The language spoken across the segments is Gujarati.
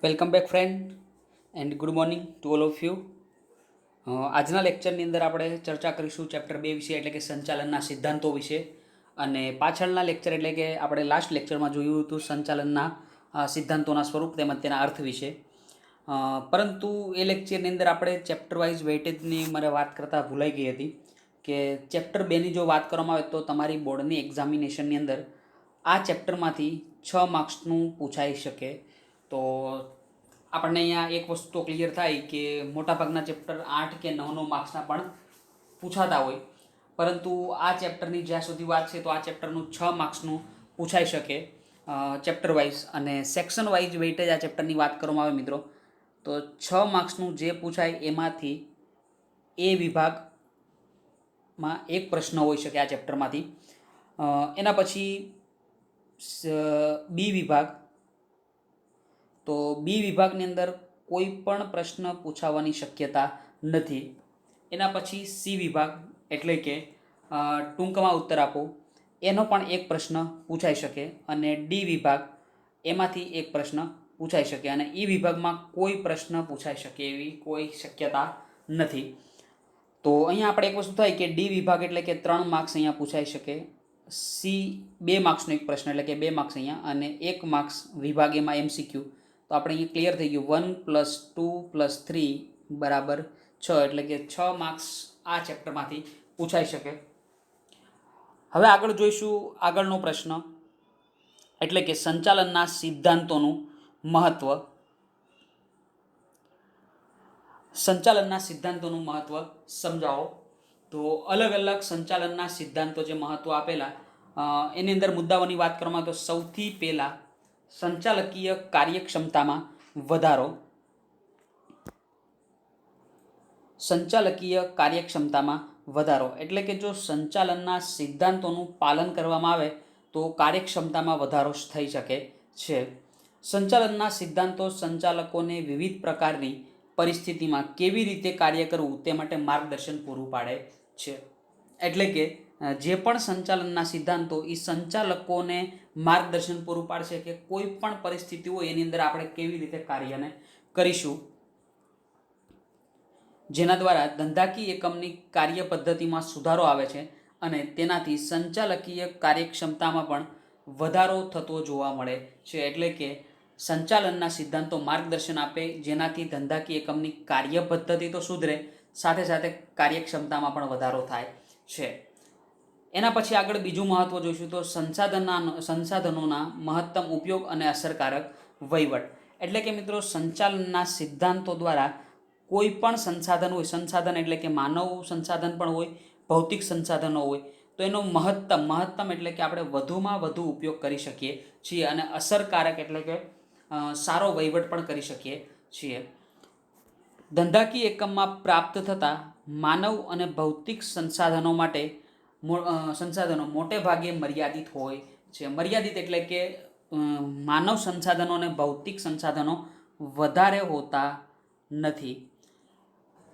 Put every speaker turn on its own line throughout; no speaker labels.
Welcome back friend and good morning to all of you. આજના લેક્ચરની અંદર આપણે ચર્ચા કરીશું ચેપ્ટર 2 વિશે, એટલે કે સંચાલનના સિદ્ધાંતો વિશે. અને પાછળના લેક્ચર એટલે કે આપણે લાસ્ટ લેક્ચરમાં જોયું હતું સંચાલનના સિદ્ધાંતોના સ્વરૂપ તેમજ તેના અર્થ વિશે. પરંતુ એ લેક્ચરની અંદર આપણે ચેપ્ટર વાઇઝ વેઇટેજની મારે વાત કરતાં ભૂલાઈ ગઈ હતી કે ચેપ્ટર 2ની જો વાત કરવામાં આવે તો તમારી બોર્ડની એક્ઝામિનેશનની અંદર આ ચેપ્ટરમાંથી 6 માર્ક્સનું પૂછાઈ શકે. તો આપણને અહીંયા એક વસ્તુ ક્લિયર થાય કે મોટાભાગના ચેપ્ટર 8 કે 9 માર્ક્સના પણ પૂછાતા હોય, પરંતુ આ ચેપ્ટરની જ્યાં સુધી વાત છે તો આ ચેપ્ટરનું 6 માર્ક્સનું પૂછાઈ શકે ચેપ્ટર વાઇઝ. અને સેક્શન વાઇઝ વેઇટેજ આ ચેપ્ટરની વાત કરવામાં આવે મિત્રો તો 6 માર્ક્સનું જે પૂછાય એમાંથી એ વિભાગમાં એક પ્રશ્ન હોઈ શકે આ ચેપ્ટરમાંથી. એના પછી બી વિભાગ, તો બી વિભાગની અંદર કોઈ પણ પ્રશ્ન પૂછાવાની શક્યતા નથી. એના પછી સી વિભાગ એટલે કે ટૂંકમાં ઉત્તર આપો, એનો પણ એક પ્રશ્ન પૂછાઈ શકે. અને ડી વિભાગ, એમાંથી એક પ્રશ્ન પૂછાઈ શકે. અને ઈ વિભાગમાં કોઈ પ્રશ્ન પૂછાઈ શકે એવી કોઈ શક્યતા નથી. તો અહીંયા આપણે એક વસ્તુ થાય કે ડી વિભાગ એટલે કે 3 માર્ક્સ અહીંયા પૂછાઈ શકે, સી 2 માર્ક્સનો એક પ્રશ્ન એટલે કે 2 માર્ક્સ અહીંયા, અને 1 માર્ક્સ વિભાગ એમાં એમસીક્યુ. તો આપણે અહીંયા ક્લિયર થઈ ગયું 1 + 2 + 3 = 6, એટલે કે 6 માર્ક્સ આ ચેપ્ટરમાંથી પૂછાઈ શકે. હવે આગળ જોઈશું આગળનો પ્રશ્ન, એટલે કે સંચાલનના સિદ્ધાંતોનું મહત્વ. સંચાલનના સિદ્ધાંતોનું મહત્વ સમજાવો. તો અલગ અલગ સંચાલનના સિદ્ધાંતો જે મહત્વ આપેલા એની અંદર મુદ્દાઓની વાત કરવામાં તો સૌથી પહેલાં સંચાલકીય કાર્યક્ષમતામાં વધારો. સંચાલકીય કાર્યક્ષમતામાં વધારો એટલે કે જો સંચાલનના સિદ્ધાંતોનું પાલન કરવામાં આવે તો કાર્યક્ષમતામાં વધારો થઈ શકે છે. સંચાલનના સિદ્ધાંતો સંચાલકોને વિવિધ પ્રકારની પરિસ્થિતિમાં કેવી રીતે કાર્ય કરવું તે માટે માર્ગદર્શન પૂરું પાડે છે. એટલે કે જે પણ સંચાલનના સિદ્ધાંતો એ સંચાલકોને માર્ગદર્શન પૂરું પાડશે કે કોઈ પણ પરિસ્થિતિ હોય એની અંદર આપણે કેવી રીતે કાર્યને કરીશું, જેના દ્વારા ધંધાકીય એકમની કાર્ય પદ્ધતિમાં સુધારો આવે છે અને તેનાથી સંચાલકીય કાર્યક્ષમતામાં પણ વધારો થતો જોવા મળે છે. એટલે કે સંચાલનના સિદ્ધાંતો માર્ગદર્શન આપે જેનાથી ધંધાકીય એકમની કાર્ય પદ્ધતિ તો સુધરે, સાથે સાથે કાર્યક્ષમતામાં પણ વધારો થાય છે. એના પછી આગળ બીજું મહત્વ જોઈશું તો સંસાધનોના મહત્તમ ઉપયોગ અને અસરકારક વહીવટ. એટલે કે મિત્રો સંચાલનના સિદ્ધાંતો દ્વારા કોઈ પણ સંસાધન હોય, સંસાધન એટલે કે માનવ સંસાધન પણ હોય, ભૌતિક સંસાધનો હોય, તો એનો મહત્તમ એટલે કે આપણે વધુમાં વધુ ઉપયોગ કરી શકીએ છીએ. અને અસરકારક એટલે કે સારો વહીવટ પણ કરી શકીએ છીએ. ધંધાકીય એકમમાં પ્રાપ્ત થતા માનવ અને ભૌતિક સંસાધનો મોટે ભાગે મર્યાદિત હોય છે. મર્યાદિત એટલે કે માનવ સંસાધનો અને ભૌતિક સંસાધનો વધારે હોતા નથી.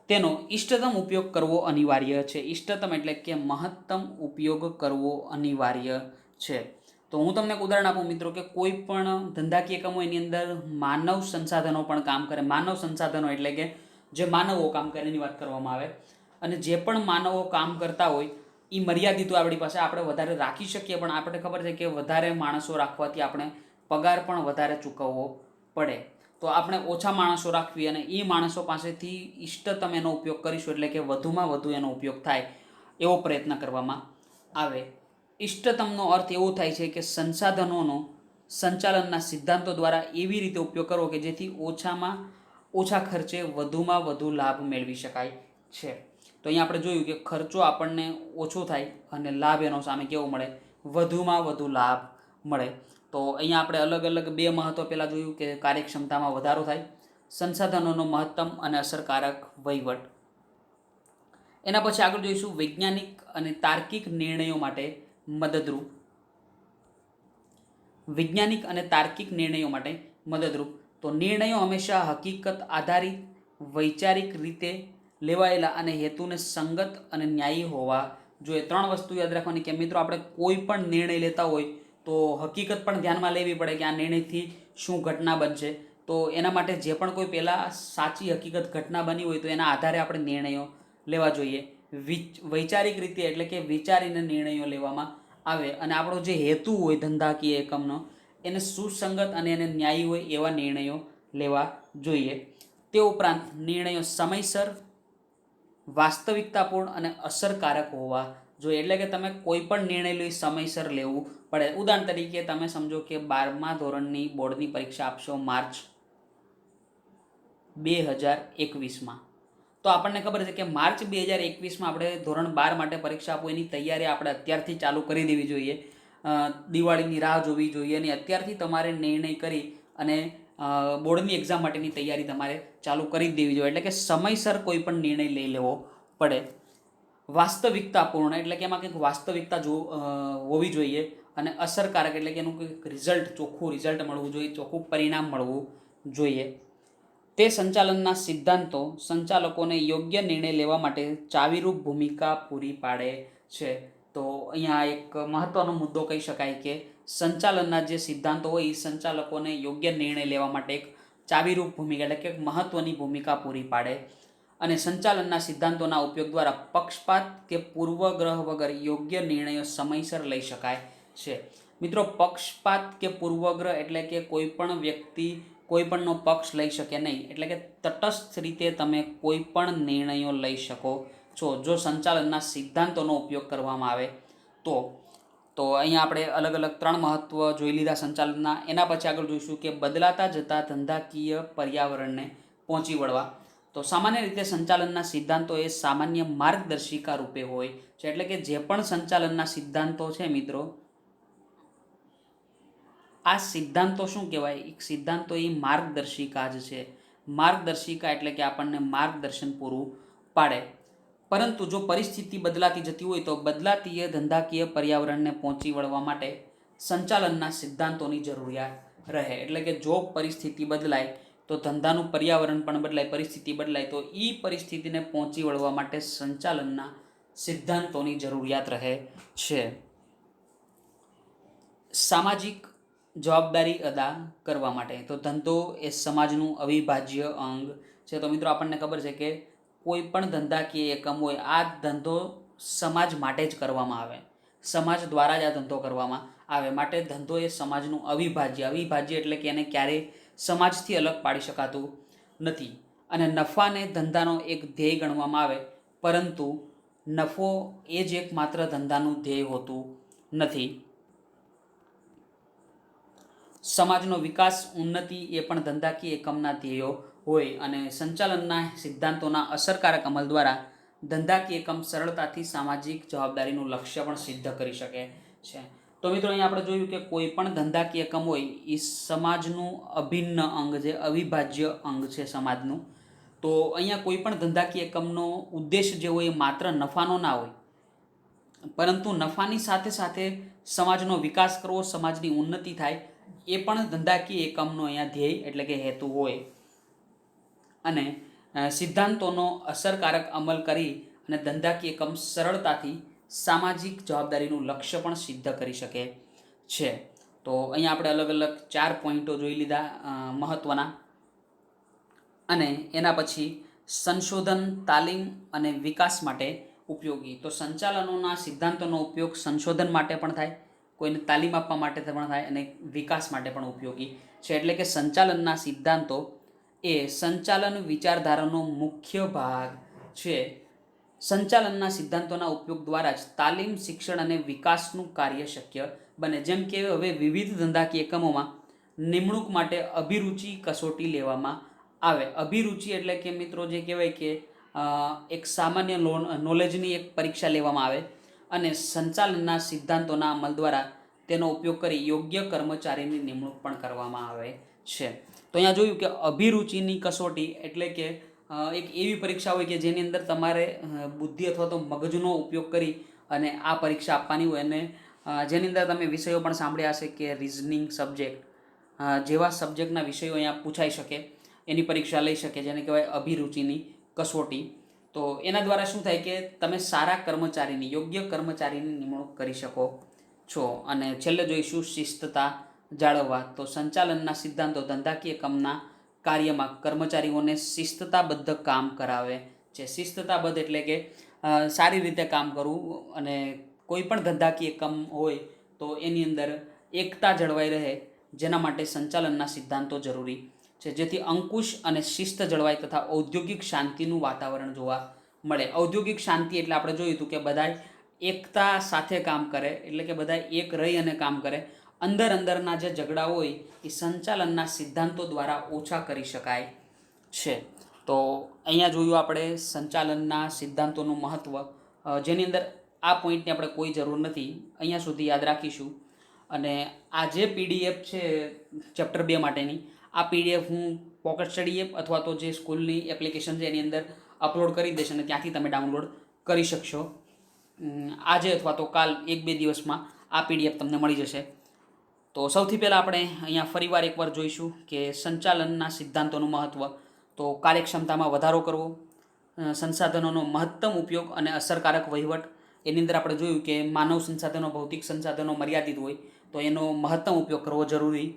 તેનો ઇષ્ટતમ ઉપયોગ કરવો અનિવાર્ય છે. ઇષ્ટતમ એટલે કે મહત્તમ ઉપયોગ કરવો અનિવાર્ય છે. તો હું તમને એક ઉદાહરણ આપું મિત્રો કે કોઈ પણ ધંધાકીય એકમો એની અંદર માનવ સંસાધનો પણ કામ કરે. માનવ સંસાધનો એટલે કે જે માનવો કામ કરે એની વાત કરવામાં આવે. અને જે પણ માનવો કામ કરતા હોય એ મર્યાદિત હોય આપણી પાસે, આપણે વધારે રાખી શકીએ, પણ આપણે ખબર છે કે વધારે માણસો રાખવાથી આપણે પગાર પણ વધારે ચૂકવવો પડે. તો આપણે ઓછા માણસો રાખવી અને એ માણસો પાસેથી ઇષ્ટતમ એનો ઉપયોગ કરીશું, એટલે કે વધુમાં વધુ એનો ઉપયોગ થાય એવો પ્રયત્ન કરવામાં આવે. ઇષ્ટતમનો અર્થ એવો થાય છે કે સંસાધનોનો સંચાલનના સિદ્ધાંતો દ્વારા એવી રીતે ઉપયોગ કરવો કે જેથી ઓછામાં ઓછા ખર્ચે વધુમાં વધુ લાભ મેળવી શકાય છે. તો અહીંયા આપણે જોયું કે ખર્ચો આપણને ઓછો થાય અને લાભ એનો સામે કેવો મળે, વધુમાં વધુ લાભ મળે. તો અહીંયા આપણે અલગ અલગ બે મહત્વ પહેલાં જોયું કે કાર્યક્ષમતામાં વધારો થાય, સંસાધનોનો મહત્તમ અને અસરકારક વહીવટ. એના પછી આગળ જોઈશું વૈજ્ઞાનિક અને તાર્કિક નિર્ણયો માટે મદદરૂપ. વૈજ્ઞાનિક અને તાર્કિક નિર્ણયો માટે મદદરૂપ. તો નિર્ણયો હંમેશા હકીકત આધારિત, વૈચારિક રીતે લેવાયેલા અને હેતુને સંગત અને ન્યાયી હોવા જોઈએ. 3 વસ્તુ યાદ રાખવાની કે મિત્રો આપણે કોઈ પણ નિર્ણય લેતા હોય તો હકીકત પણ ધ્યાનમાં લેવી પડે કે આ નિર્ણયથી શું ઘટના બનશે, તો એના માટે જે પણ કોઈ પહેલાં સાચી હકીકત ઘટના બની હોય તો એના આધારે આપણે નિર્ણયો લેવા જોઈએ. વૈચારિક રીતે એટલે કે વિચારીને નિર્ણયો લેવામાં આવે અને આપણો જે હેતુ હોય ધંધાકીય એકમનો એને સુસંગત અને એને ન્યાયી હોય એવા નિર્ણયો લેવા જોઈએ. તે ઉપરાંત નિર્ણયો સમયસર, વાસ્તવિકતાપૂર્ણ અને અસરકારક હોવા જોઈએ. એટલે કે તમે કોઈ પણ નિર્ણય લઈ સમયસર લેવું પડે. ઉદાહરણ તરીકે તમે સમજો કે 12મા ધોરણની બોર્ડની પરીક્ષા આપશો માર્ચ 2021માં, તો આપણને ખબર છે કે માર્ચ 2021માં આપણે ધોરણ 12 માટે પરીક્ષા આપવું એની તૈયારી આપણે અત્યારથી ચાલુ કરી દેવી જોઈએ. દિવાળીની રાહ જોવી જોઈએ અને અત્યારથી તમારે નિર્ણય કરી અને બોર્ડની એક્ઝામ માટેની તૈયારી તમારે ચાલુ કરી જ દેવી જોઈએ. એટલે કે સમયસર કોઈ પણ નિર્ણય લઈ લેવો પડે. વાસ્તવિકતાપૂર્ણ એટલે કે એમાં કંઈક વાસ્તવિકતા હોવી જોઈએ અને અસરકારક એટલે કે એનું કંઈક રિઝલ્ટ, ચોખ્ખું રિઝલ્ટ મળવું જોઈએ, ચોખ્ખું પરિણામ મળવું જોઈએ. તે સંચાલનના સિદ્ધાંતો સંચાલકોને યોગ્ય નિર્ણય લેવા માટે ચાવીરૂપ ભૂમિકા પૂરી પાડે છે. તો અહીંયા એક મહત્ત્વનો મુદ્દો કહી શકાય કે સંચાલનના જે સિદ્ધાંતો હોય એ સંચાલકોને યોગ્ય નિર્ણય લેવા માટે એક ચાવીરૂપ ભૂમિકા એટલે કે એક મહત્ત્વની ભૂમિકા પૂરી પાડે અને સંચાલનના સિદ્ધાંતોના ઉપયોગ દ્વારા પક્ષપાત કે પૂર્વગ્રહ વગર યોગ્ય નિર્ણયો સમયસર લઈ શકાય છે. મિત્રો, પક્ષપાત કે પૂર્વગ્રહ એટલે કે કોઈ પણ વ્યક્તિ કોઈ પણનો પક્ષ લઈ શકે નહીં. એટલે કે તટસ્થ રીતે તમે કોઈ પણ નિર્ણયો લઈ શકો છો જો સંચાલનના સિદ્ધાંતોનો ઉપયોગ કરવામાં આવે તો અહીંયા આપણે અલગ અલગ 3 મહત્ત્વ જોઈ લીધા સંચાલનના. એના પછી આગળ જોઈશું કે બદલાતા જતા ધંધાકીય પર્યાવરણને પહોંચી વળવા. તો સામાન્ય રીતે સંચાલનના સિદ્ધાંતો એ સામાન્ય માર્ગદર્શિકા રૂપે હોય છે. એટલે કે જે પણ સંચાલનના સિદ્ધાંતો છે મિત્રો, આ સિદ્ધાંતો શું કહેવાય? એક સિદ્ધાંતો એ માર્ગદર્શિકા જ છે. માર્ગદર્શિકા એટલે કે આપણને માર્ગદર્શન પૂરું પાડે. પરંતુ જો પરિસ્થિતિ બદલાતી જતી હોય તો બદલાતી ધંધાકીય પર્યાવરણને પહોંચી વળવા માટે સંચાલનના સિદ્ધાંતોની જરૂરિયાત રહે. એટલે કે જો પરિસ્થિતિ બદલાય તો ધંધાનું પર્યાવરણ પણ બદલાય, પરિસ્થિતિ બદલાય તો એ પરિસ્થિતિને પહોંચી વળવા માટે સંચાલનના સિદ્ધાંતોની જરૂરિયાત રહે છે. સામાજિક જવાબદારી અદા કરવા માટે તો ધંધો એ સમાજનું અવિભાજ્ય અંગ છે. તો મિત્રો, આપણને ખબર છે કે કોઈ પણ ધંધાકીય એકમ હોય આ ધંધો સમાજ માટે જ કરવામાં આવે, સમાજ દ્વારા જ આ ધંધો કરવામાં આવે. માટે ધંધો એ સમાજનું અવિભાજ્ય એટલે કે એને ક્યારેય સમાજથી અલગ પાડી શકાતું નથી. અને નફાને ધંધાનો એક ધ્યેય ગણવામાં આવે, પરંતુ નફો એ જ એકમાત્ર ધંધાનું ધ્યેય હોતું નથી. સમાજનો વિકાસ, ઉન્નતિ એ પણ ધંધાકીય એકમના ધ્યેયો હોય અને સંચાલનના સિદ્ધાંતોના અસરકારક અમલ દ્વારા ધંધાકીય એકમ સરળતાથી સામાજિક જવાબદારીનું લક્ષ્ય પણ સિદ્ધ કરી શકે છે. તો મિત્રો, અહીંયા આપણે જોયું કે કોઈ પણ ધંધાકીય એકમ હોય એ સમાજનું અભિન્ન અંગ છે, અવિભાજ્ય અંગ છે સમાજનું. તો અહીંયા કોઈ પણ ધંધાકીય એકમનો ઉદ્દેશ જે હોય એ માત્ર નફાનો ના હોય, પરંતુ નફાની સાથે સાથે સમાજનો વિકાસ કરવો, સમાજની ઉન્નતિ થાય એ પણ ધંધાકીય એકમનો અહીંયા ધ્યેય એટલે કે હેતુ હોય. અને સિદ્ધાંતોનો અસરકારક અમલ કરી અને ધંધાકીય એકમ સરળતાથી સામાજિક જવાબદારીનું લક્ષ્ય પણ સિદ્ધ કરી શકે છે. તો અહીંયા આપણે અલગ અલગ 4 પોઈન્ટો જોઈ લીધા મહત્ત્વના. અને એના પછી સંશોધન, તાલીમ અને વિકાસ માટે ઉપયોગી. તો સંચાલનોના સિદ્ધાંતોનો ઉપયોગ સંશોધન માટે પણ થાય, કોઈને તાલીમ આપવા માટે પણ થાય અને વિકાસ માટે પણ ઉપયોગી છે. એટલે કે સંચાલનના સિદ્ધાંતો એ સંચાલન વિચારધારાનો મુખ્ય ભાગ છે. સંચાલનના સિદ્ધાંતોના ઉપયોગ દ્વારા જ તાલીમ, શિક્ષણ અને વિકાસનું કાર્ય શક્ય બને. જેમ કે હવે વિવિધ ધંધાકીય એકમોમાં નિમણૂક માટે અભિરુચિ કસોટી લેવામાં આવે. અભિરુચિ એટલે કે મિત્રો જે કહેવાય કે એક સામાન્ય નોલેજની એક પરીક્ષા લેવામાં આવે અને સંચાલનના સિદ્ધાંતોના અમલ દ્વારા તેનો ઉપયોગ કરી યોગ્ય કર્મચારીની નિમણૂક પણ કરવામાં આવે છે. તો અહીંયા જોયું કે અભિરુચિની કસોટી એટલે કે એક એવી પરીક્ષા હોય કે જેની અંદર તમારે બુદ્ધિ અથવા તો મગજનો ઉપયોગ કરી અને આ પરીક્ષા આપવાની હોય અને જેની અંદર તમે વિષયો પણ સાંભળ્યા હશે કે રિઝનિંગ સબ્જેક્ટ જેવા સબ્જેક્ટના વિષયો અહીંયા પૂછાઈ શકે, એની પરીક્ષા લઈ શકે, જેને કહેવાય અભિરુચિની કસોટી. તો એના દ્વારા શું થાય કે તમે સારા કર્મચારીની, યોગ્ય કર્મચારીની નિમણૂક કરી શકો છો. અને છેલ્લે જોઈશું શિસ્તતા જાળવવા. તો સંચાલનના સિદ્ધાંતો ધંધાકીય એકમના કાર્યમાં કર્મચારીઓને શિસ્તતાબદ્ધ કામ કરાવે છે. શિસ્તતાબદ્ધ એટલે કે સારી રીતે કામ કરવું, અને કોઈ પણ ધંધાકીય એકમ હોય તો એની અંદર એકતા જળવાઈ રહે, જેના માટે સંચાલનના સિદ્ધાંતો જરૂરી છે, જેથી અંકુશ અને શિસ્ત જળવાય તથા ઔદ્યોગિક શાંતિનું વાતાવરણ જોવા મળે. ઔદ્યોગિક શાંતિ એટલે આપણે જોયું હતું કે બધા એકતા સાથે કામ કરે, એટલે કે બધા એક રહી અને કામ કરે. અંદરના જે ઝઘડા હોય એ સંચાલનના સિદ્ધાંતો દ્વારા ઓછા કરી શકાય છે. તો અહીંયા જોયું આપણે સંચાલનના સિદ્ધાંતોનું મહત્ત્વ, જેની અંદર આ પોઈન્ટની આપણે કોઈ જરૂર નથી, અહીંયા સુધી યાદ રાખીશું. અને આ જે પીડીએફ છે ચેપ્ટર 2 માટેની, આ પીડીએફ હું પોકેટ સ્ટડી એપ અથવા તો જે સ્કૂલની એપ્લિકેશન છે એની અંદર અપલોડ કરી દઈશ, અને ત્યાંથી તમે ડાઉનલોડ કરી શકશો. આજે અથવા તો કાલ 1-2 દિવસમાં આ પીડીએફ તમને મળી જશે. તો સૌથી પહેલાં આપણે અહીંયા ફરીવાર એકવાર જોઈશું કે સંચાલનના સિદ્ધાંતોનું મહત્ત્વ. તો કાર્યક્ષમતામાં વધારો કરવો, સંસાધનોનો મહત્તમ ઉપયોગ અને અસરકારક વહીવટ. એની અંદર આપણે જોયું કે માનવ સંસાધનો, ભૌતિક સંસાધનો મર્યાદિત હોય તો એનો મહત્તમ ઉપયોગ કરવો જરૂરી.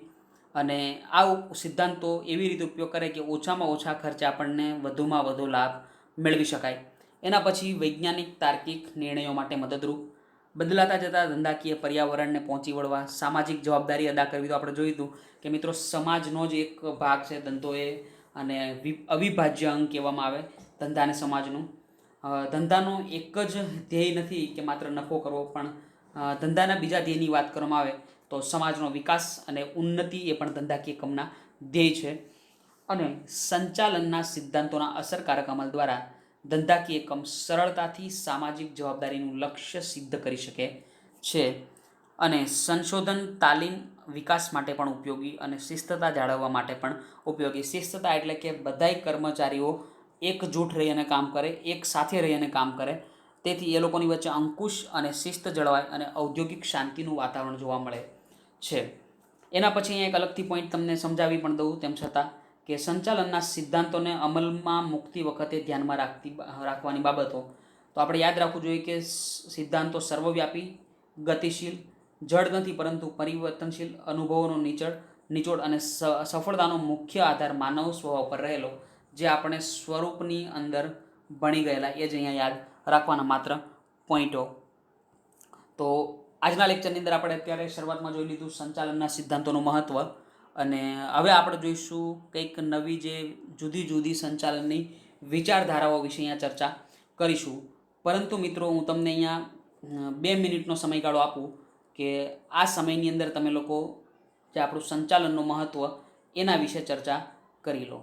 અને આ સિદ્ધાંતો એવી રીતે ઉપયોગ કરે કે ઓછામાં ઓછા ખર્ચે આપણને વધુમાં વધુ લાભ મેળવી શકાય. એના પછી વૈજ્ઞાનિક તાર્કિક નિર્ણયો માટે મદદરૂપ, બદલાતા જતા ધંધાકીય પર્યાવરણને પહોંચી વળવા, સામાજિક જવાબદારી અદા કરવી. તો આપણે જોયું હતું કે મિત્રો સમાજનો જ એક ભાગ છે ધંધો, એ અને અવિભાજ્ય અંગ કહેવામાં આવે ધંધા અને સમાજનું. ધંધાનો એક જ ધ્યેય નથી કે માત્ર નફો કરવો, પણ ધંધાના બીજા ધ્યેયની વાત કરવામાં આવે તો સમાજનો વિકાસ અને ઉન્નતિ એ પણ ધંધાકીય એકમના ધ્યેય છે. અને સંચાલનના સિદ્ધાંતોના અસરકારક અમલ દ્વારા ધંધાકીય એકમ સરળતાથી સામાજિક જવાબદારીનું લક્ષ્ય સિદ્ધ કરી શકે છે. અને સંશોધન, તાલીમ, વિકાસ માટે પણ ઉપયોગી, અને શિસ્તતા જાળવવા માટે પણ ઉપયોગી. શિસ્તતા એટલે કે બધાય કર્મચારીઓ એકજૂટ રહી અને કામ કરે, એક સાથે રહી અને કામ કરે, તેથી એ લોકોની વચ્ચે અંકુશ અને શિસ્ત જળવાય અને ઔદ્યોગિક શાંતિનું વાતાવરણ જોવા મળે છે. એના પછી અહીંયા એક અલગથી પોઈન્ટ તમને સમજાવી પણ દઉં તેમ છતાં, કે સંચાલનના સિદ્ધાંતોને અમલમાં મૂકતી વખતે ધ્યાનમાં રાખવાની બાબતો. તો આપણે યાદ રાખવું જોઈએ કે સિદ્ધાંતો સર્વવ્યાપી, ગતિશીલ, જડ નથી પરંતુ પરિવર્તનશીલ, અનુભવોનો નિચોડ અને સફળતાનો મુખ્ય આધાર માનવ સ્વભાવ પર રહેલો, જે આપણે સ્વરૂપની અંદર ભણી ગયેલા, એ જ અહીંયા યાદ રાખવાના માત્ર પોઈન્ટો. તો આજના લેક્ચરની અંદર આપણે અત્યારે શરૂઆતમાં જોઈ લીધું સંચાલનના સિદ્ધાંતોનું મહત્ત્વ, અને હવે આપણે જોઈશું કંઈક નવી જે જુદી જુદી સંચાલનની વિચારધારાઓ વિશે અહીંયા ચર્ચા કરીશું. પરંતુ મિત્રો, હું તમને અહીંયા 2 મિનિટનો સમયગાળો આપું કે આ સમયની અંદર તમે લોકો જે આપણું સંચાલનનું મહત્ત્વ એના વિશે ચર્ચા કરી લો.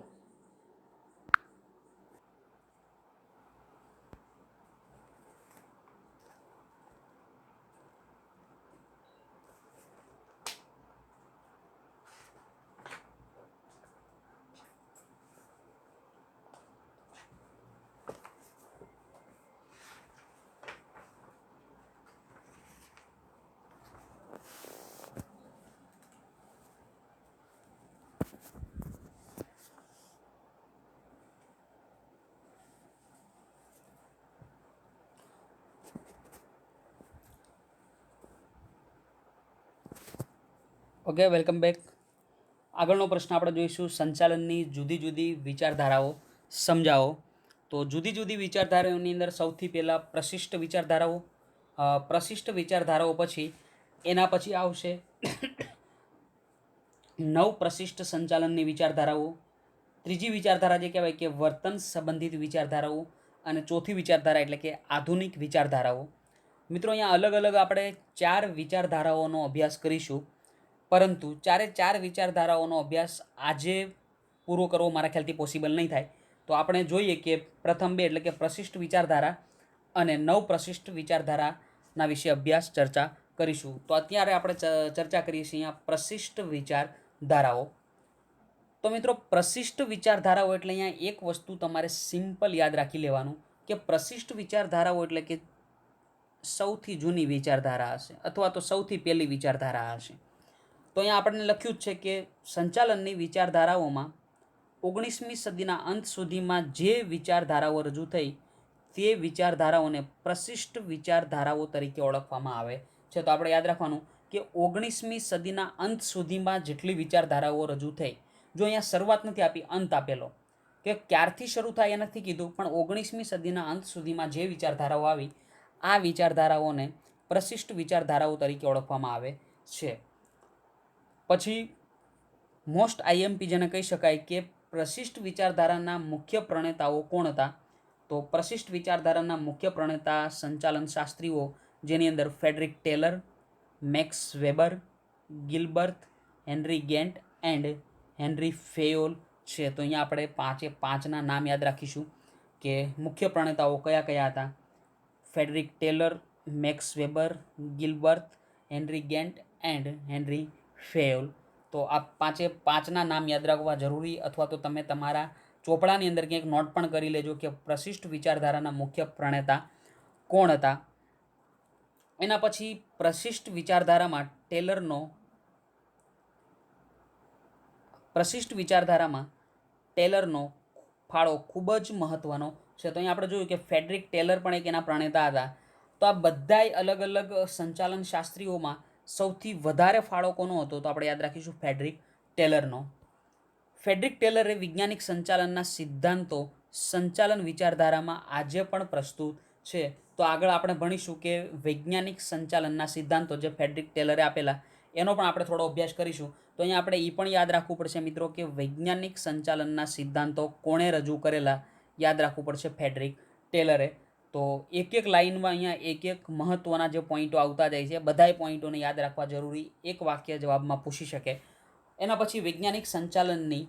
Okay, welcome back. આગળનો પ્રશ્ન આપણે જોઈશું સંચાલનની જુદી જુદી વિચારધારાઓ સમજાવો. તો જુદી જુદી વિચારધારાઓની અંદર સૌથી પહેલાં પ્રશિષ્ટ વિચારધારાઓ. પ્રશિષ્ટ વિચારધારાઓ પછી એના પછી આવશે નવ પ્રશિષ્ટ સંચાલનની વિચારધારાઓ. ત્રીજી વિચારધારા જે કહેવાય કે વર્તન સંબંધિત વિચારધારાઓ. અને ચોથી વિચારધારા એટલે કે આધુનિક વિચારધારાઓ. મિત્રો, અહીંયા અલગ અલગ આપણે 4 વિચારધારાઓનો અભ્યાસ કરીશું, પરંતુ ચાર વિચારધારાઓનો અભ્યાસ આજે પૂરો કરવો મારા ખ્યાલથી પોસિબલ નહીં થાય. તો આપણે જોઈએ કે પ્રથમ 2 એટલે કે પ્રશિષ્ટ વિચારધારા અને નવ પ્રશિષ્ટ વિચારધારાના વિશે અભ્યાસ ચર્ચા કરીશું. તો અત્યારે આપણે ચર્ચા કરીએ છીએ અહીંયા પ્રશિષ્ટ વિચારધારાઓ. તો મિત્રો, પ્રશિષ્ટ વિચારધારાઓ એટલે અહીંયા એક વસ્તુ તમારે સિમ્પલ યાદ રાખી લેવાનું કે પ્રશિષ્ટ વિચારધારાઓ એટલે કે સૌથી જૂની વિચારધારા હશે અથવા તો સૌથી પહેલી વિચારધારા હશે. તો અહીંયા આપણને લખ્યું જ છે કે સંચાલનની વિચારધારાઓમાં 19મી સદીના અંત સુધીમાં જે વિચારધારાઓ રજૂ થઈ તે વિચારધારાઓને પ્રશિષ્ટ વિચારધારાઓ તરીકે ઓળખવામાં આવે છે. તો આપણે યાદ રાખવાનું કે 19મી સદીના અંત સુધીમાં જેટલી વિચારધારાઓ રજૂ થઈ જો અહીંયા શરૂઆત નથી આપી, અંત આપેલો કે ક્યારથી શરૂ થાય એ નથી કીધું, પણ 19મી સદીના અંત સુધીમાં જે વિચારધારાઓ આવી, આ વિચારધારાઓને પ્રશિષ્ટ વિચારધારાઓ તરીકે ઓળખવામાં આવે છે. પછી મોસ્ટ આઈએમપી જેને કહી શકાય કે પ્રશિષ્ટ વિચારધારાના મુખ્ય પ્રણેતાઓ કોણ હતા, તો પ્રશિષ્ટ વિચારધારાના મુખ્ય પ્રણેતા સંચાલન શાસ્ત્રીઓ, જેની અંદર Frederick Taylor, Max Weber, Gilbert, Henry Gantt and Henry Fayol છે. તો અહીંયા આપણે પાંચે પાંચના નામ યાદ રાખીશું કે મુખ્ય પ્રણેતાઓ કયા કયા હતા. Frederick Taylor, Max Weber, Gilbert, Henry Gantt and Henry Fayol. તો આ પાંચે પાંચના નામ યાદ રાખવા જરૂરી, અથવા તો તમે તમારા ચોપડાની અંદર ક્યાંક નોટ પણ કરી લેજો કે પ્રશિષ્ટ વિચારધારાના મુખ્ય પ્રણેતા કોણ હતા. એના પછી પ્રશિષ્ટ વિચારધારામાં ટેલરનો ફાળો ખૂબ જ મહત્વનો છે. તો અહીંયા આપણે જોયું કે ફેડરિક ટેલર પણ એક એના પ્રણેતા હતા. તો આ બધાય અલગ અલગ સંચાલન શાસ્ત્રીઓમાં સૌથી વધારે ફાળો કોનો હતો, તો આપણે યાદ રાખીશું ફેડરિક ટેલરનો. ફેડરિક ટેલરે વૈજ્ઞાનિક સંચાલનના સિદ્ધાંતો સંચાલન વિચારધારામાં આજે પણ પ્રસ્તુત છે. તો આગળ આપણે ભણીશું કે વૈજ્ઞાનિક સંચાલનના સિદ્ધાંતો જે ફેડરિક ટેલરે આપેલા, એનો પણ આપણે થોડો અભ્યાસ કરીશું. તો અહીંયા આપણે એ પણ યાદ રાખવું પડશે મિત્રો કે વૈજ્ઞાનિક સંચાલનના સિદ્ધાંતો કોણે રજૂ કરેલા, યાદ રાખવું પડશે ફેડરિક ટેલરે. તો એક એક લાઇનમાં અહીંયા એક એક મહત્ત્વના જે પોઈન્ટો આવતા જાય છે, બધાય પોઈન્ટોને યાદ રાખવા જરૂરી, એક વાક્ય જવાબમાં પૂછી શકે. એના પછી વૈજ્ઞાનિક સંચાલનની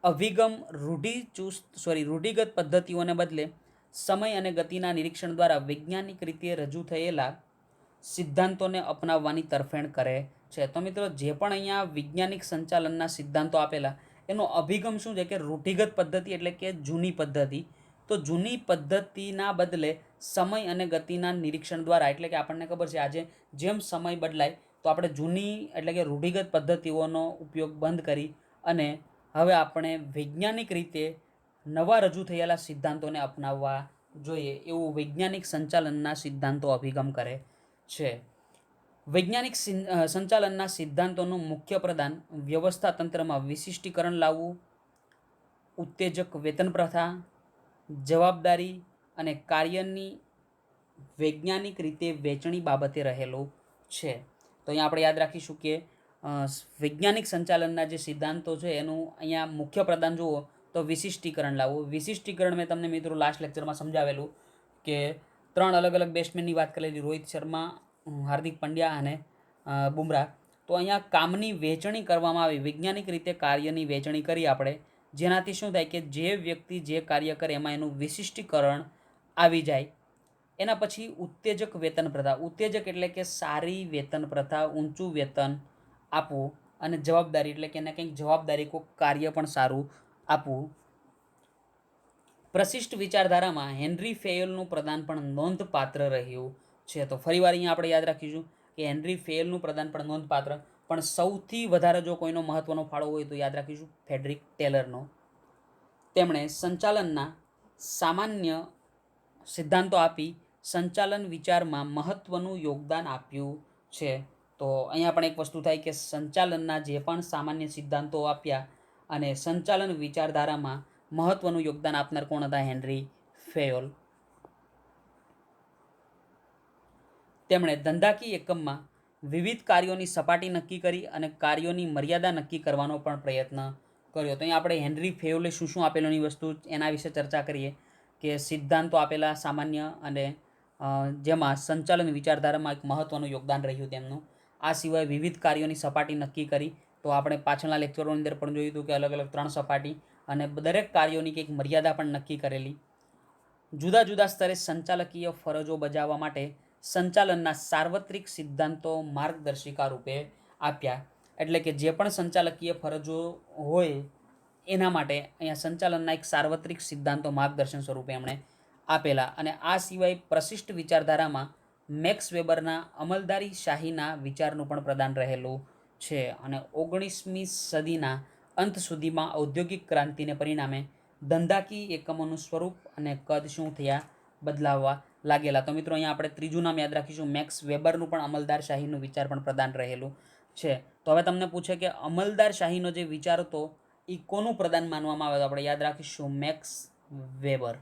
અભિગમ રૂઢિગત પદ્ધતિઓને બદલે સમય અને ગતિના નિરીક્ષણ દ્વારા વૈજ્ઞાનિક રીતે રજૂ થયેલા સિદ્ધાંતોને અપનાવવાની તરફેણ કરે છે. તો મિત્રો જે પણ અહીંયા વૈજ્ઞાનિક સંચાલનના સિદ્ધાંતો આપેલા, એનો અભિગમ શું છે કે રૂઢિગત પદ્ધતિ એટલે કે જૂની પદ્ધતિ. તો જૂની પદ્ધતિના બદલે સમય અને ગતિના નિરીક્ષણ દ્વારા, એટલે કે આપણને ખબર છે આજે જેમ સમય બદલાય તો આપણે જૂની એટલે કે રૂઢિગત પદ્ધતિઓનો ઉપયોગ બંધ કરી અને હવે આપણે વૈજ્ઞાનિક રીતે નવા રજૂ થયેલા સિદ્ધાંતોને અપનાવવા જોઈએ, એવું વૈજ્ઞાનિક સંચાલનના સિદ્ધાંતો અભિગમ કરે છે. વૈજ્ઞાનિક સંચાલનના સિદ્ધાંતોનું મુખ્ય પ્રદાન વ્યવસ્થા તંત્રમાં વિશિષ્ટીકરણ લાવવું, ઉત્તેજક વેતન પ્રથા, જવાબદારી અને કાર્યની વૈજ્ઞાનિક રીતે વહેંચણી બાબતે રહેલું છે. તો અહીંયા આપણે યાદ રાખીશું કે વૈજ્ઞાનિક સંચાલનના જે સિદ્ધાંતો છે એનું અહીંયા મુખ્ય પ્રદાન જુઓ તો વિશિષ્ટીકરણ લાવવું. વિશિષ્ટીકરણ મેં તમને મિત્રો લાસ્ટ લેક્ચરમાં સમજાવેલું કે 3 અલગ અલગ બેટ્સમેનની વાત કરેલી, રોહિત શર્મા, હાર્દિક પંડ્યા અને બુમરાહ. તો અહીંયા કામની વહેંચણી કરવામાં આવી, વૈજ્ઞાનિક રીતે કાર્યની વહેંચણી કરી આપણે, જેનાથી શું થાય કે જે વ્યક્તિ જે કાર્ય કરે એમાં એનું વિશિષ્ટીકરણ આવી જાય. એના પછી ઉત્તેજક વેતન પ્રથા. ઉત્તેજક એટલે કે સારી વેતન પ્રથા, ઊંચું વેતન આપવું, અને જવાબદારી એટલે કે એને કંઈક જવાબદારી, કોઈ કાર્ય પણ સારું આપવું. પ્રશિષ્ટ વિચારધારામાં હેનરી ફેયોલનું પ્રદાન પણ નોંધપાત્ર રહ્યું છે. તો ફરીવાર અહીંયા આપણે યાદ રાખીશું કે હેનરી ફેયોલનું પ્રદાન પણ નોંધપાત્ર, પણ સૌથી વધારે જો કોઈનો મહત્વનો ફાળો હોય તો યાદ રાખીશું ફેડરિક ટેલરનો. તેમણે સંચાલનના સામાન્ય સિદ્ધાંતો આપી સંચાલન વિચારમાં મહત્વનું યોગદાન આપ્યું છે. તો અહીંયા પણ એક વસ્તુ થાય કે સંચાલનના જે પણ સામાન્ય સિદ્ધાંતો આપ્યા અને સંચાલન વિચારધારામાં મહત્વનું યોગદાન આપનાર કોણ હતા, હેનરી ફેયોલ. તેમણે ધંધાકીય એકમમાં વિવિધ કાર્યોની સપાટી નક્કી કરી અને કાર્યોની મર્યાદા નક્કી કરવાનો પણ પ્રયત્ન કર્યો. તો અહીં આપણે હેનરી ફેયોલે શું શું આપેલોની વસ્તુ એના વિશે ચર્ચા કરીએ કે સિદ્ધાંતો આપેલા સામાન્ય, અને જેમાં સંચાલન વિચારધારામાં એક મહત્વનું યોગદાન રહ્યું તેમનું. આ સિવાય વિવિધ કાર્યોની સપાટી નક્કી કરી. તો આપણે પાછળના લેક્ચરોની અંદર પણ જોયું હતું કે અલગ અલગ 3 સપાટી અને દરેક કાર્યોની કંઈક મર્યાદા પણ નક્કી કરેલી. જુદા જુદા સ્તરે સંચાલકીય ફરજો બજાવવા માટે સંચાલનના સાર્વત્રિક સિદ્ધાંતો માર્ગદર્શિકા રૂપે આપ્યા. એટલે કે જે પણ સંચાલકીય ફરજો હોય એના માટે અહીંયા સંચાલનના એક સાર્વત્રિક સિદ્ધાંતો માર્ગદર્શન સ્વરૂપે એમણે આપેલા. અને આ સિવાય પ્રશિષ્ટ વિચારધારામાં મેક્સ વેબરના અમલદારી શાહીના વિચારનું પણ પ્રદાન રહેલું છે. અને 19મી સદીના અંત સુધીમાં ઔદ્યોગિક ક્રાંતિને પરિણામે ધંધાકીય એકમોનું સ્વરૂપ અને કદ શું થયા, બદલાવવા લાગેલા. તો મિત્રો અહીંયા આપણે ત્રીજું નામ યાદ રાખીશું, મેક્સ વેબરનું પણ અમલદારશાહીનું વિચાર પણ પ્રદાન રહેલું છે. તો હવે તમને પૂછે કે અમલદારશાહીનો જે વિચાર હતો એ કોનું પ્રદાન માનવામાં આવે તો આપણે યાદ રાખીશું મેક્સ વેબર.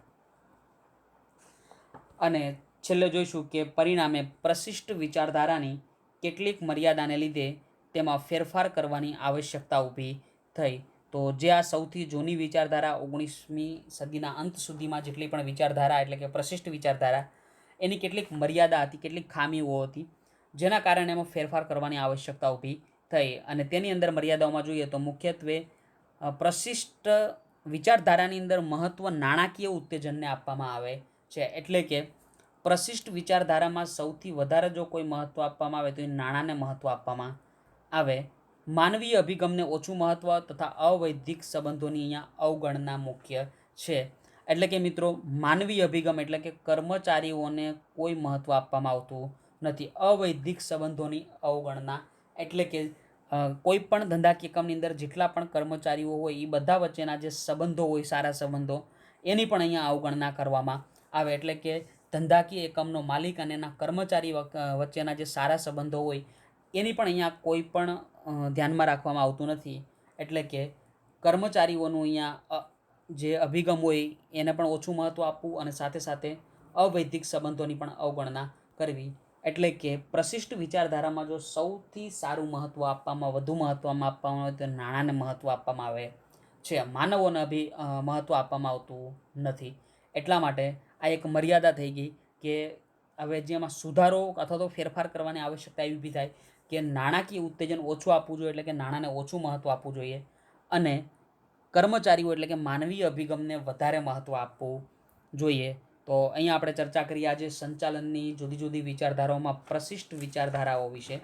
અને છેલ્લે જોઈશું કે પરિણામે પ્રશિષ્ટ વિચારધારાની કેટલીક મર્યાદાને લીધે તેમાં ફેરફાર કરવાની આવશ્યકતા ઊભી થઈ. તો જે આ સૌથી જૂની વિચારધારા 19મી સદીના અંત સુધીમાં જેટલી પણ વિચારધારા એટલે કે પ્રશિષ્ટ વિચારધારા એની કેટલીક મર્યાદા હતી, કેટલીક ખામીઓ હતી, જેના કારણે એમાં ફેરફાર કરવાની આવશ્યકતા ઊભી થઈ. અને તેની અંદર મર્યાદાઓમાં જોઈએ તો મુખ્યત્વે પ્રશિષ્ટ વિચારધારાની અંદર મહત્ત્વ નાણાકીય ઉત્તેજનને આપવામાં આવે છે. એટલે કે પ્રશિષ્ટ વિચારધારામાં સૌથી વધારે જો કોઈ મહત્ત્વ આપવામાં આવે તો એ નાણાંને મહત્ત્વ આપવામાં આવે. માનવીય અભિગમને ઓછું મહત્ત્વ તથા અવૈધિક સંબંધોની અહીંયા અવગણના મુખ્ય છે. એટલે કે મિત્રો માનવીય અભિગમ એટલે કે કર્મચારીઓને કોઈ મહત્ત્વ આપવામાં આવતું નથી. અવૈધિક સંબંધોની અવગણના એટલે કે કોઈ પણ ધંધાકીય એકમની અંદર જેટલા પણ કર્મચારીઓ હોય એ બધા વચ્ચેના જે સંબંધો હોય, સારા સંબંધો, એની પણ અહીંયા અવગણના કરવામાં આવે. એટલે કે ધંધાકીય એકમનો માલિક અને એના કર્મચારી વચ્ચેના જે સારા સંબંધો હોય એની પણ અહીંયા કોઈ પણ ધ્યાનમાં રાખવામાં આવતું નથી. એટલે કે કર્મચારીઓનું અહીંયા જે અભિગમ હોય એને પણ ઓછું મહત્ત્વ આપવું અને સાથે સાથે અવૈધિક સંબંધોની પણ અવગણના કરવી. એટલે કે પ્રશિષ્ટ વિચારધારામાં જો સૌથી સારું મહત્ત્વ આપવામાં, વધુ મહત્ત્વમાં આપવામાં આવે તો નાણાંને મહત્ત્વ આપવામાં આવે છે. માનવોને મહત્ત્વ આપવામાં આવતું નથી. એટલા માટે આ એક મર્યાદા થઈ ગઈ કે હવે જેમાં સુધારો અથવા તો ફેરફાર કરવાની આવશ્યકતા એવી ઊભી થાય કે નાણાકીય ઉત્તેજન ઓછું આપવું જોઈએ, એટલે કે નાણાંને ઓછું મહત્ત્વ આપવું જોઈએ, અને કર્મચારીઓ એટલે કે માનવીય અભિગમને વધારે મહત્ત્વ આપવું જોઈએ. તો અહીંયા આપણે ચર્ચા કરી આજે સંચાલનની જુદી જુદી વિચારધારાઓમાં પ્રશિષ્ટ વિચારધારાઓ વિશે.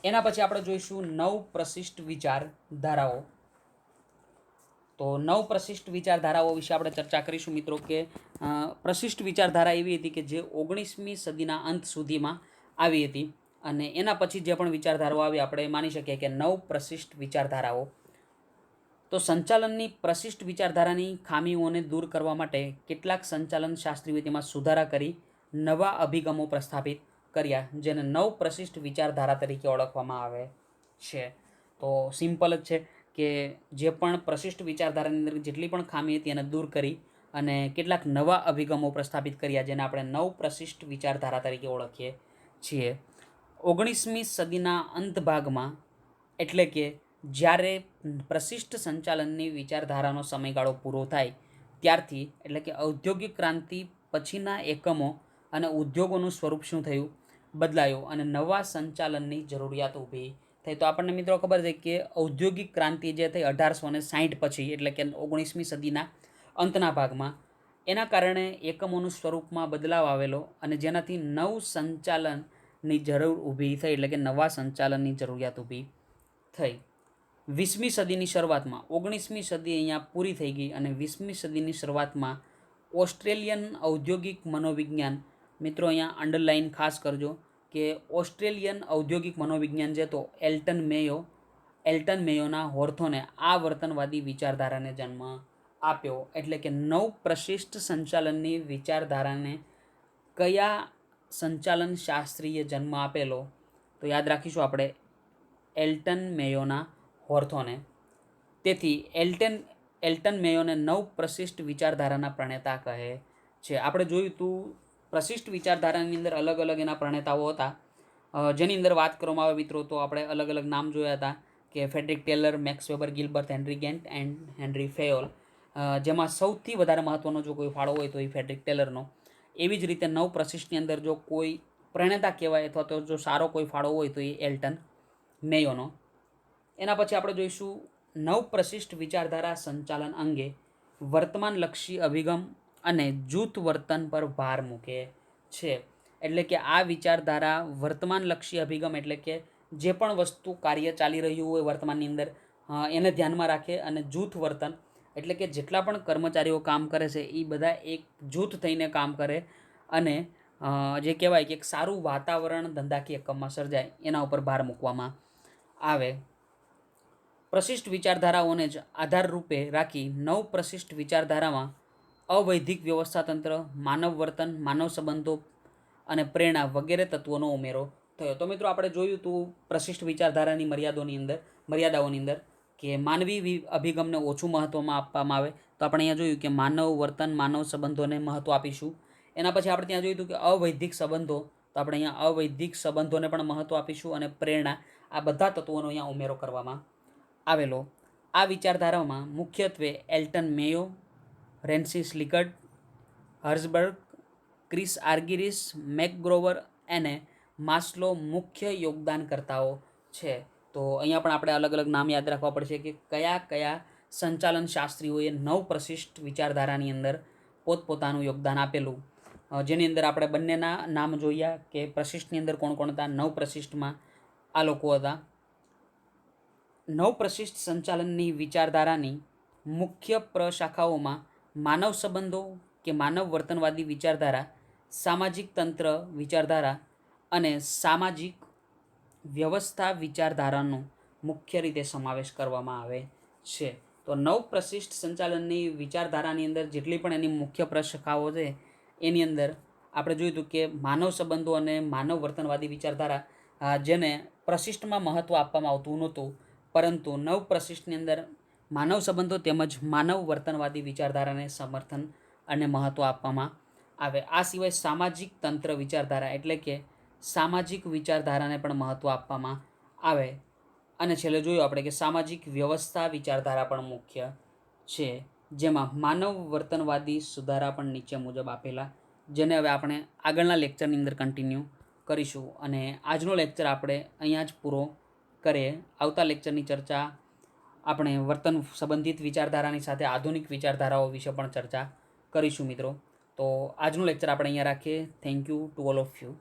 એના પછી આપણે જોઈશું નવ પ્રશિષ્ટ વિચારધારાઓ. તો નવ પ્રશિષ્ટ વિચારધારાઓ વિશે આપણે ચર્ચા કરીશું મિત્રો. કે પ્રશિષ્ટ વિચારધારા એવી હતી કે જે 19મી સદીના અંત સુધીમાં આવી હતી. અને એના પછી જે પણ વિચારધારાઓ આવી આપણે માની શકીએ કે નવ પ્રશિષ્ટ વિચારધારાઓ. તો સંચાલનની પ્રશિષ્ટ વિચારધારાની ખામીઓને દૂર કરવા માટે કેટલાક સંચાલન શાસ્ત્રીઓએ તેમાં સુધારા કરી નવા અભિગમો પ્રસ્થાપિત કર્યા, જેને નવ પ્રશિષ્ટ વિચારધારા તરીકે ઓળખવામાં આવે છે. તો સિમ્પલ જ છે કે જે પણ પ્રશિષ્ટ વિચારધારાની અંદર જેટલી પણ ખામી હતી એને દૂર કરી અને કેટલાક નવા અભિગમો પ્રસ્થાપિત કર્યા, જેને આપણે નવ પ્રશિષ્ટ વિચારધારા તરીકે ઓળખીએ છીએ. 19મી સદીના અંત ભાગમાં એટલે કે જ્યારે પ્રશિષ્ટ સંચાલનની વિચારધારાનો સમયગાળો પૂરો થાય ત્યારથી એટલે કે ઔદ્યોગિક ક્રાંતિ પછીના એકમો અને ઉદ્યોગોનું સ્વરૂપ શું થયું? બદલાયું અને નવા સંચાલનની જરૂરિયાત ઊભી થઈ. તો આપણને મિત્રો ખબર છે કે ઔદ્યોગિક ક્રાંતિ જે થઈ 1860 પછી એટલે કે 19મી સદીના અંતના ભાગમાં, એના કારણે એકમોનું સ્વરૂપમાં બદલાવ આવેલો અને જેનાથી નવ સંચાલનની જરૂર ઊભી થઈ, એટલે કે નવા સંચાલનની જરૂરિયાત ઊભી થઈ. 20મી સદીની શરૂઆતમાં 19મી સદી અહીંયા પૂરી થઈ ગઈ અને 20મી સદીની શરૂઆતમાં ઓસ્ટ્રેલિયન ઔદ્યોગિક મનોવિજ્ઞાન, મિત્રો અહીંયા અંડરલાઇન ખાસ કરજો કે ઓસ્ટ્રેલિયન ઔદ્યોગિક મનોવિજ્ઞાન છે તો એલ્ટન મેયોના હોર્થોને આ વર્તનવાદી વિચારધારાને જન્મ આપ્યો. એટલે કે નવ પ્રશિષ્ટ સંચાલનની વિચારધારાને કયા સંચાલન શાસ્ત્રીએ જન્મ આપેલો? તો યાદ રાખીશું આપણે એલ્ટન મેયોના હોર્થોને. તેથી એલ્ટન મેયોને નવ પ્રશિષ્ટ વિચારધારાના પ્રણેતા કહે છે. આપણે જોયું હતું પ્રશિષ્ટ વિચારધારાની અંદર અલગ અલગ એના પ્રણેતાઓ હતા, જેની અંદર વાત કરવામાં આવે મિત્રો તો આપણે અલગ અલગ નામ જોયા હતા કે Frederick Taylor, Max Weber, Gilbert, Henry Gantt and Henry Fayol. જેમાં સૌથી વધારે મહત્ત્વનો જો કોઈ ફાળો હોય તો એ ફ્રેડરિક ટેલરનો. એવી જ રીતે નવ પ્રશિષ્ટની અંદર જો કોઈ પ્રણેતા કહેવાય અથવા તો જો સારો કોઈ ફાળો હોય તો એ એલ્ટન મેયોનો. એના પછી આપણે જોઈશું નવ પ્રશિષ્ટ વિચારધારા સંચાલન અંગે વર્તમાનલક્ષી અભિગમ અને જૂથ વર્તન પર ભાર મૂકે છે. એટલે કે આ વિચારધારા વર્તમાનલક્ષી અભિગમ એટલે કે જે પણ વસ્તુ કાર્ય ચાલી રહ્યું હોય વર્તમાનની અંદર એને ધ્યાનમાં રાખે, અને જૂથ વર્તન એટલે કે જેટલા પણ કર્મચારીઓ કામ કરે છે એ બધા એક જૂથ થઈને કામ કરે અને જે કહેવાય કે એક સારું વાતાવરણ ધંધાકીય એકમમાં સર્જાય એના ઉપર ભાર મૂકવામાં આવે. પ્રશિષ્ટ વિચારધારાઓને જ આધાર રૂપે રાખી નવ પ્રશિષ્ટ વિચારધારામાં અવૈધિક વ્યવસ્થાતંત્ર, માનવ વર્તન, માનવ સંબંધો અને પ્રેરણા વગેરે તત્વોનો ઉમેરો થયો. તો મિત્રો આપણે જોયું હતું પ્રશિષ્ટ વિચારધારાની મર્યાદાઓની અંદર કે માનવી અભિગમને ઓછું મહત્ત્વમાં આપવામાં આવે, તો આપણે અહીંયા જોયું કે માનવ વર્તન, માનવ સંબંધોને મહત્ત્વ આપીશું. એના પછી આપણે ત્યાં જોયું હતું કે અવૈધિક સંબંધો, તો આપણે અહીંયા અવૈધિક સંબંધોને પણ મહત્ત્વ આપીશું. અને પ્રેરણા, આ બધા તત્વોનો અહીંયા ઉમેરો કરવામાં આવેલો. આ વિચારધારામાં મુખ્યત્વે એલ્ટન મેયો, રેન્સિસ લિકર્ટ, હર્ઝબર્ગ, ક્રિસ આર્ગિરિસ, મેકગ્રોવર અને માસ્લો મુખ્ય યોગદાનકર્તાઓ છે. તો અહીંયા પણ આપણે અલગ અલગ નામ યાદ રાખવા પડશે કે કયા કયા સંચાલન શાસ્ત્રીઓએ નવપ્રશિષ્ટ વિચારધારાની અંદર પોતપોતાનું યોગદાન આપેલું, જેની અંદર આપણે બંનેના નામ જોયા કે પ્રશિષ્ટની અંદર કોણ કોણ હતા. નવપ્રશિષ્ટમાં આ લોકો હતા. નવપ્રશિષ્ટ સંચાલનની વિચારધારાની મુખ્ય પ્રશાખાઓમાં માનવ સંબંધો કે માનવ વર્તનવાદી વિચારધારા, સામાજિક તંત્ર વિચારધારા અને સામાજિક વ્યવસ્થા વિચારધારાનો મુખ્ય રીતે સમાવેશ કરવામાં આવે છે. તો નવપ્રશિષ્ટ સંચાલનની વિચારધારાની અંદર જેટલી પણ એની મુખ્ય પ્રશાખાઓ છે એની અંદર આપણે જોયું હતું કે માનવ સંબંધો અને માનવ વર્તનવાદી વિચારધારા, જેને પ્રશિષ્ટમાં મહત્ત્વ આપવામાં આવતું નહોતું, પરંતુ નવપ્રશિષ્ટની અંદર માનવ સંબંધો તેમજ માનવ વર્તનવાદી વિચારધારાને સમર્થન અને મહત્ત્વ આપવામાં આવે. આ સિવાય સામાજિક તંત્ર વિચારધારા એટલે કે સામાજિક વિચારધારાને પણ મહત્ત્વ આપવામાં આવે. અને છેલ્લે જોયું આપણે કે સામાજિક વ્યવસ્થા વિચારધારા પણ મુખ્ય છે, જેમાં માનવ વર્તનવાદી સુધારા પણ નીચે મુજબ આપેલા, જેને હવે આપણે આગળના લેક્ચરની અંદર કન્ટિન્યુ કરીશું. અને આજનો લેક્ચર આપણે અહીંયા જ પૂરો કરીએ. આવતા લેક્ચરની ચર્ચા આપણે વર્તન સંબંધિત વિચારધારાની સાથે આધુનિક વિચારધારાઓ વિશે પણ ચર્ચા કરીશું મિત્રો. તો આજનું લેક્ચર આપણે અહીંયા રાખીએ. Thank you to all of you.